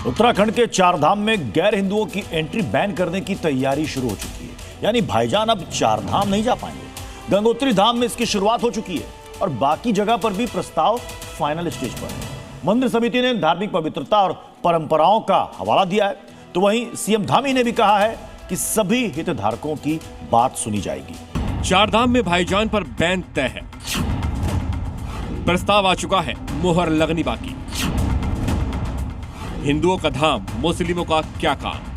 उत्तराखंड के चारधाम में गैर हिंदुओं की एंट्री बैन करने की तैयारी शुरू हो चुकी है। यानी भाईजान अब चारधाम नहीं जा पाएंगे। गंगोत्री धाम में इसकी शुरुआत हो चुकी है और बाकी जगह पर भी प्रस्ताव फाइनल स्टेज पर है। मंदिर समिति ने धार्मिक पवित्रता और परंपराओं का हवाला दिया है, तो वहीं सीएम धामी ने भी कहा है कि सभी हितधारकों की बात सुनी जाएगी। चारधाम में भाईजान पर बैन तय है, प्रस्ताव आ चुका है, मोहर लगनी बाकी। हिंदुओं का धाम, मुस्लिमों का क्या काम।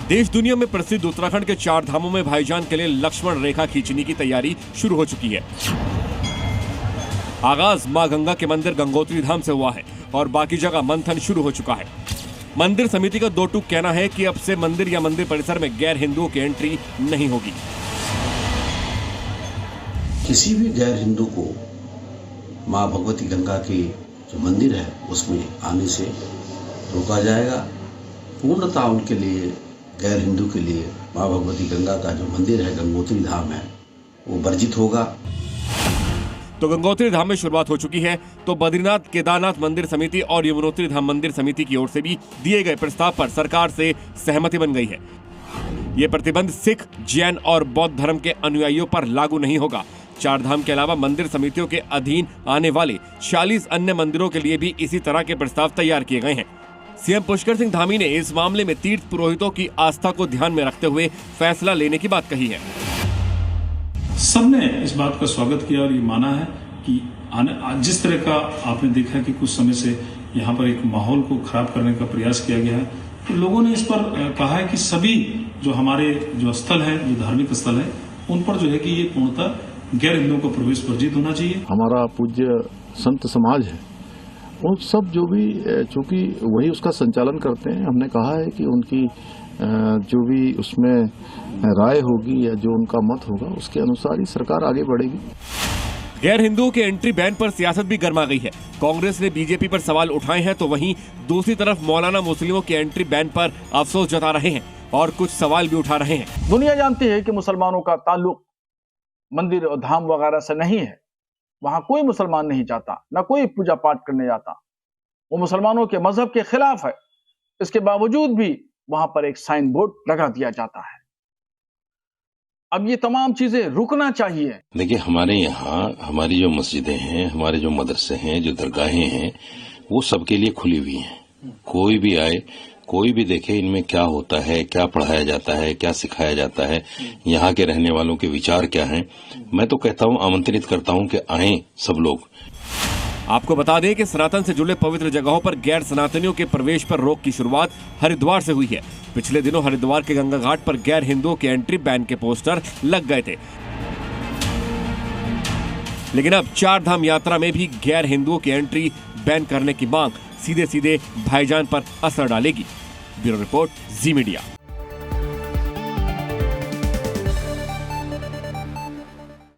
देश दुनिया में प्रसिद्ध उत्तराखंड के चार धामों में भाईजान के लिए लक्ष्मण रेखा खींचने की तैयारी शुरू हो चुकी है। आगाज मां गंगा के मंदिर गंगोत्री धाम से हुआ है और बाकी जगह मंथन शुरू हो चुका है। मंदिर समिति का दो टूक कहना है कि अब से मंदिर या मंदिर परिसर में गैर हिंदुओं की एंट्री नहीं होगी। किसी भी गैर हिंदू को मां भगवती गंगा के जो मंदिर है उसमें आने से रोका जाएगा। पूर्णतः उनके लिए, गैर हिंदू के लिए मां भगवती गंगा का जो मंदिर है, गंगोत्री धाम है, वो वर्जित होगा। तो गंगोत्री धाम में शुरुआत हो चुकी है, तो बद्रीनाथ केदारनाथ मंदिर समिति और यमुनोत्री धाम मंदिर समिति की ओर से भी दिए गए प्रस्ताव पर सरकार से सहमति बन गई है। ये प्रतिबंध सिख, जैन और बौद्ध धर्म के अनुयायियों पर लागू नहीं होगा। चार धाम के अलावा मंदिर समितियों के अधीन आने वाले 40 अन्य मंदिरों के लिए भी इसी तरह के प्रस्ताव तैयार किए गए हैं। सीएम पुष्कर सिंह धामी ने इस मामले में तीर्थ पुरोहितों की आस्था को ध्यान में रखते हुए फैसला लेने की बात कही है। सबने इस बात का स्वागत किया और ये माना है कि जिस तरह का आपने देखा है कि कुछ समय से यहाँ पर एक माहौल को खराब करने का प्रयास किया गया है, तो लोगों ने इस पर कहा है कि सभी जो हमारे जो स्थल है, जो धार्मिक स्थल है, उन पर जो है कि ये पूर्णतः गैर हिंदुओं का प्रवेश वर्जित होना चाहिए। हमारा पूज्य संत समाज है, उन सब जो भी, चूंकि वही उसका संचालन करते हैं, हमने कहा है कि उनकी जो भी उसमें राय होगी या जो उनका मत होगा उसके अनुसार ही सरकार आगे बढ़ेगी। गैर हिंदुओं के एंट्री बैन पर सियासत भी गर्मा गई है। कांग्रेस ने बीजेपी पर सवाल उठाए हैं, तो वहीं दूसरी तरफ मौलाना मुस्लिमों के एंट्री बैन पर अफसोस जता रहे हैं और कुछ सवाल भी उठा रहे हैं। दुनिया जानती है कि मुसलमानों का ताल्लुक मंदिर और धाम वगैरह से नहीं है। वहां कोई मुसलमान नहीं जाता, न कोई पूजा पाठ करने जाता। वो मुसलमानों के मजहब के खिलाफ है। इसके बावजूद भी वहां पर एक साइन बोर्ड लगा दिया जाता है। अब ये तमाम चीजें रुकना चाहिए। देखिए, हमारे यहाँ हमारी जो मस्जिदें हैं, हमारे जो मदरसे हैं, जो दरगाहें हैं, वो सबके लिए खुली हुई हैं। कोई भी आए, कोई भी देखे इनमें क्या होता है, क्या पढ़ाया जाता है, क्या सिखाया जाता है, यहाँ के रहने वालों के विचार क्या हैं। मैं तो कहता हूँ, आमंत्रित करता हूँ कि आएं सब लोग। आपको बता दें कि सनातन से जुड़े पवित्र जगहों पर गैर सनातनियों के प्रवेश पर रोक की शुरुआत हरिद्वार से हुई है। पिछले दिनों हरिद्वार के गंगा घाट पर गैर हिंदुओं के एंट्री बैन के पोस्टर लग गए थे, लेकिन अब चार धाम यात्रा में भी गैर हिंदुओं की एंट्री बैन करने की मांग सीधे सीधे भाईजान पर असर डालेगी। ब्यूरो रिपोर्ट, जी मीडिया।